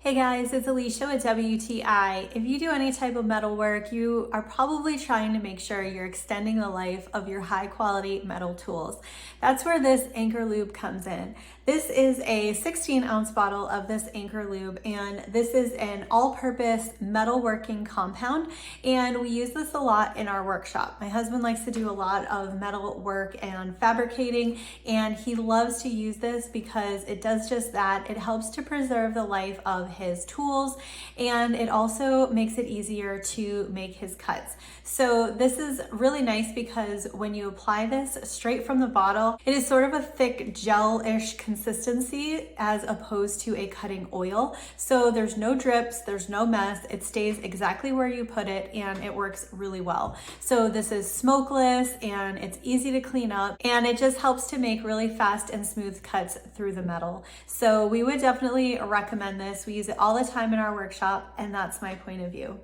Hey guys, it's Alicia with WTI. If you do any type of metal work, you are probably trying to make sure you're extending the life of your high quality metal tools. That's where this Anchorlube comes in. This is a 16-ounce bottle of this Anchorlube, and this is an all-purpose metalworking compound, and we use this a lot in our workshop. My husband likes to do a lot of metal work and fabricating, and he loves to use this because it does just that. It helps to preserve the life of his tools, and it also makes it easier to make his cuts. So this is really nice because when you apply this straight from the bottle, it is sort of a thick gel-ish consistency as opposed to a cutting oil. So there's no drips, there's no mess, it stays exactly where you put it, and it works really well. So this is smokeless and it's easy to clean up, and it just helps to make really fast and smooth cuts through the metal. So we would definitely recommend this. We use it all the time in our workshop, and that's my point of view.